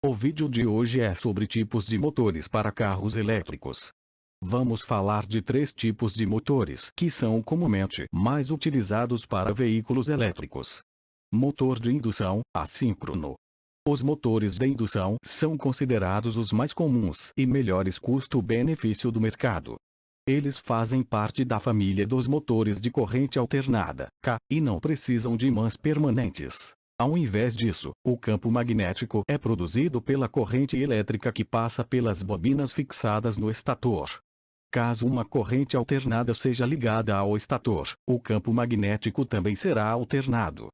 O vídeo de hoje é sobre tipos de motores para carros elétricos. Vamos falar de 3 tipos de motores que são comumente mais utilizados para veículos elétricos. Motor de indução, assíncrono. Os motores de indução são considerados os mais comuns e melhores custo-benefício do mercado. Eles fazem parte da família dos motores de corrente alternada, K, e não precisam de ímãs permanentes. Ao invés disso, o campo magnético é produzido pela corrente elétrica que passa pelas bobinas fixadas no estator. Caso uma corrente alternada seja ligada ao estator, o campo magnético também será alternado.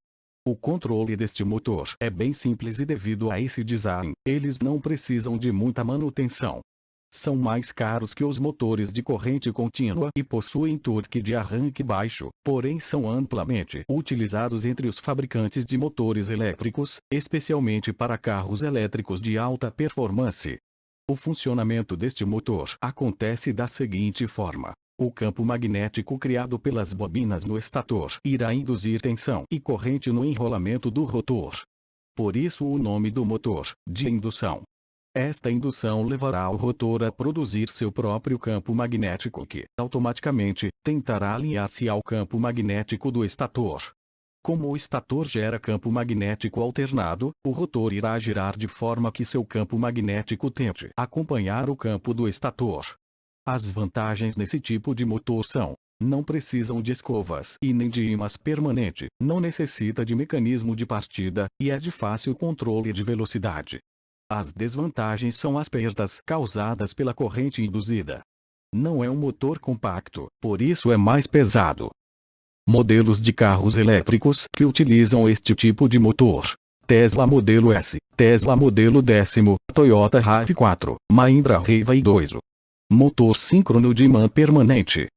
O controle deste motor é bem simples e devido a esse design, eles não precisam de muita manutenção. São mais caros que os motores de corrente contínua e possuem torque de arranque baixo, porém são amplamente utilizados entre os fabricantes de motores elétricos, especialmente para carros elétricos de alta performance. O funcionamento deste motor acontece da seguinte forma. O campo magnético criado pelas bobinas no estator irá induzir tensão e corrente no enrolamento do rotor. Por isso o nome do motor, de indução. Esta indução levará o rotor a produzir seu próprio campo magnético que, automaticamente, tentará alinhar-se ao campo magnético do estator. Como o estator gera campo magnético alternado, o rotor irá girar de forma que seu campo magnético tente acompanhar o campo do estator. As vantagens nesse tipo de motor são: não precisam de escovas e nem de ímãs permanente, não necessita de mecanismo de partida, e é de fácil controle de velocidade. As desvantagens são as perdas causadas pela corrente induzida. Não é um motor compacto, por isso é mais pesado. Modelos de carros elétricos que utilizam este tipo de motor: Tesla Modelo S, Tesla Modelo 10, Toyota RAV4, Mahindra Raiva i2. Motor síncrono de ímã permanente.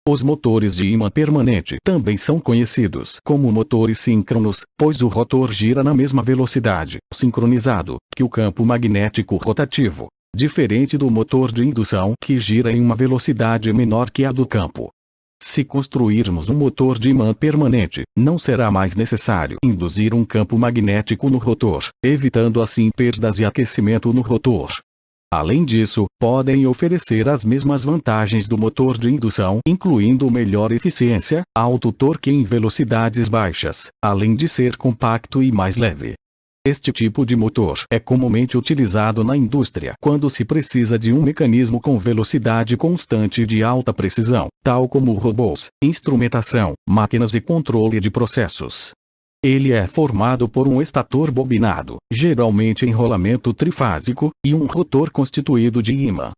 Os motores de ímã permanente também são conhecidos como motores síncronos, pois o rotor gira na mesma velocidade, sincronizado, que o campo magnético rotativo, diferente do motor de indução que gira em uma velocidade menor que a do campo. Se construirmos um motor de ímã permanente, não será mais necessário induzir um campo magnético no rotor, evitando assim perdas e aquecimento no rotor. Além disso, podem oferecer as mesmas vantagens do motor de indução, incluindo melhor eficiência, alto torque em velocidades baixas, além de ser compacto e mais leve. Este tipo de motor é comumente utilizado na indústria quando se precisa de um mecanismo com velocidade constante e de alta precisão, tal como robôs, instrumentação, máquinas e controle de processos. Ele é formado por um estator bobinado, geralmente enrolamento trifásico, e um rotor constituído de ímã.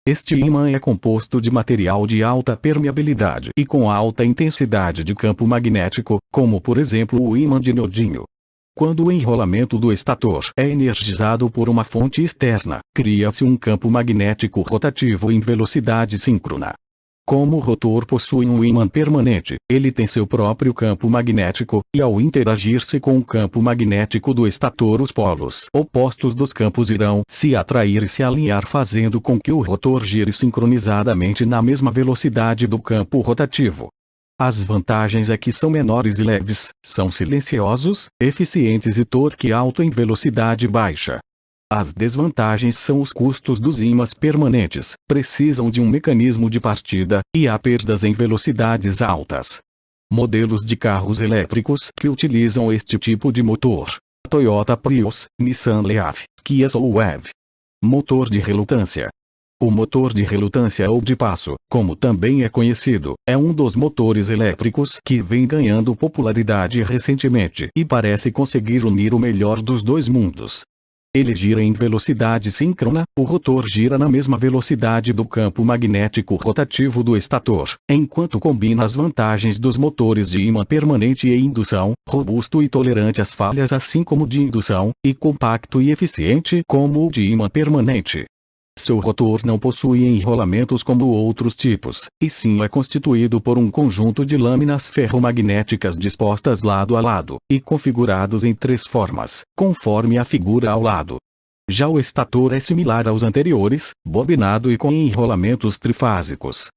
Este ímã é composto de material de alta permeabilidade e com alta intensidade de campo magnético, como por exemplo o ímã de neodímio. Quando o enrolamento do estator é energizado por uma fonte externa, cria-se um campo magnético rotativo em velocidade síncrona. Como o rotor possui um ímã permanente, ele tem seu próprio campo magnético, e ao interagir-se com o campo magnético do estator, os polos opostos dos campos irão se atrair e se alinhar, fazendo com que o rotor gire sincronizadamente na mesma velocidade do campo rotativo. As vantagens é que são menores e leves, são silenciosos, eficientes e torque alto em velocidade baixa. As desvantagens são os custos dos ímãs permanentes, precisam de um mecanismo de partida, e há perdas em velocidades altas. Modelos de carros elétricos que utilizam este tipo de motor: Toyota Prius, Nissan Leaf, Kia Soul-EV. Motor de relutância. O motor de relutância ou de passo, como também é conhecido, é um dos motores elétricos que vem ganhando popularidade recentemente e parece conseguir unir o melhor dos dois mundos. Ele gira em velocidade síncrona, o rotor gira na mesma velocidade do campo magnético rotativo do estator, enquanto combina as vantagens dos motores de ímã permanente e indução, robusto e tolerante às falhas assim como de indução, e compacto e eficiente como o de ímã permanente. Seu rotor não possui enrolamentos como outros tipos, e sim é constituído por um conjunto de lâminas ferromagnéticas dispostas lado a lado, e configurados em 3 formas, conforme a figura ao lado. Já o estator é similar aos anteriores, bobinado e com enrolamentos trifásicos.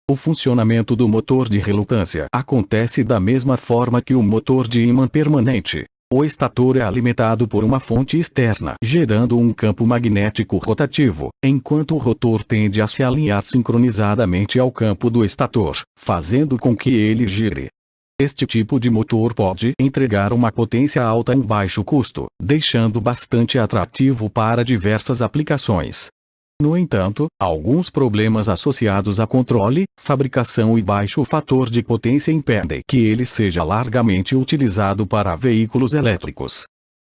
O funcionamento do motor de relutância acontece da mesma forma que o motor de ímã permanente. O estator é alimentado por uma fonte externa, gerando um campo magnético rotativo, enquanto o rotor tende a se alinhar sincronizadamente ao campo do estator, fazendo com que ele gire. Este tipo de motor pode entregar uma potência alta em baixo custo, deixando bastante atrativo para diversas aplicações. No entanto, alguns problemas associados a controle, fabricação e baixo fator de potência impedem que ele seja largamente utilizado para veículos elétricos.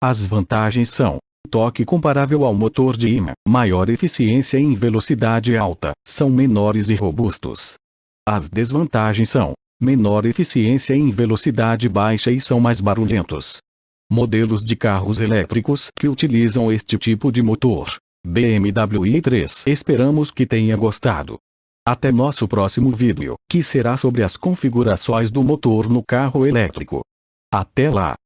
As vantagens são: toque comparável ao motor de imã, maior eficiência em velocidade alta, são menores e robustos. As desvantagens são: menor eficiência em velocidade baixa e são mais barulhentos. Modelos de carros elétricos que utilizam este tipo de motor: BMW i3. Esperamos que tenha gostado. Até nosso próximo vídeo, que será sobre as configurações do motor no carro elétrico. Até lá!